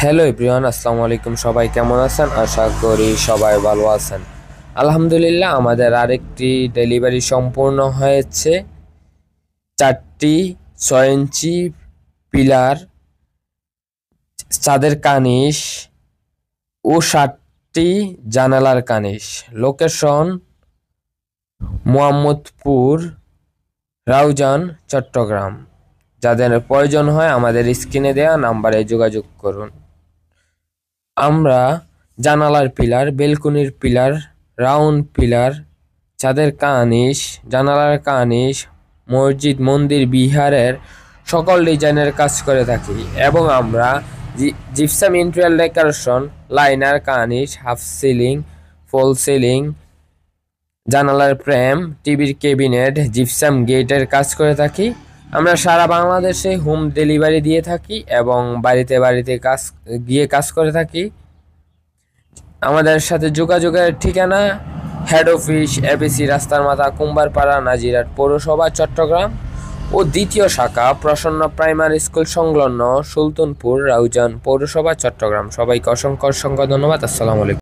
Hello everyone, আসসালামু আলাইকুম। সবাই কেমন আছেন? আশা করি সবাই ভালো আছেন। আলহামদুলিল্লাহ, আমাদের আরেকটি ডেলিভারি সম্পূর্ণ হয়েছে। 4টি 6 ইঞ্চি পিলার, ছাদের কানিশ ও 7টি জানালার কানিশ। লোকেশন মোহাম্মদপুর, রাউজান, চট্টগ্রাম। যাদের প্রয়োজন হয় আমাদের স্ক্রিনে দেওয়া নাম্বারে যোগাযোগ করুন। আমরা জানালার পিলার, বেলকনির পিলার, রাউন্ড পিলার, ছাদের কার্নিশ, জানালার কার্নিশ, মসজিদ, মন্দির, বিহারের সকল ডিজাইনের কাজ করে থাকি এবং আমরা gypsum interior decoration, liner, cornice, half ceiling, fall ceiling, জানালার ফ্রেম, টিভির ক্যাবিনেট, জিপসাম গেটের কাজ করে থাকি। আমরা সারা বাংলাদেশে হোম ডেলিভারি দিয়ে থাকি এবং বাড়িতে বাড়িতে কাজ করে থাকি। আমাদের সাথে যোগাযোগের ঠিকানা হেড অফিস, এবিসি রাস্তার মাথা, কুম্বারপাড়া, নাজিরহাট পৌরসভা, চট্টগ্রাম ও দ্বিতীয় শাখা প্রসন্ন প্রাইমারি স্কুল সংলগ্ন সুলতানপুর, রাউজান পৌরসভা, চট্টগ্রাম। সবাইকে অসংখ্য ধন্যবাদ। আসসালামু আলাইকুম।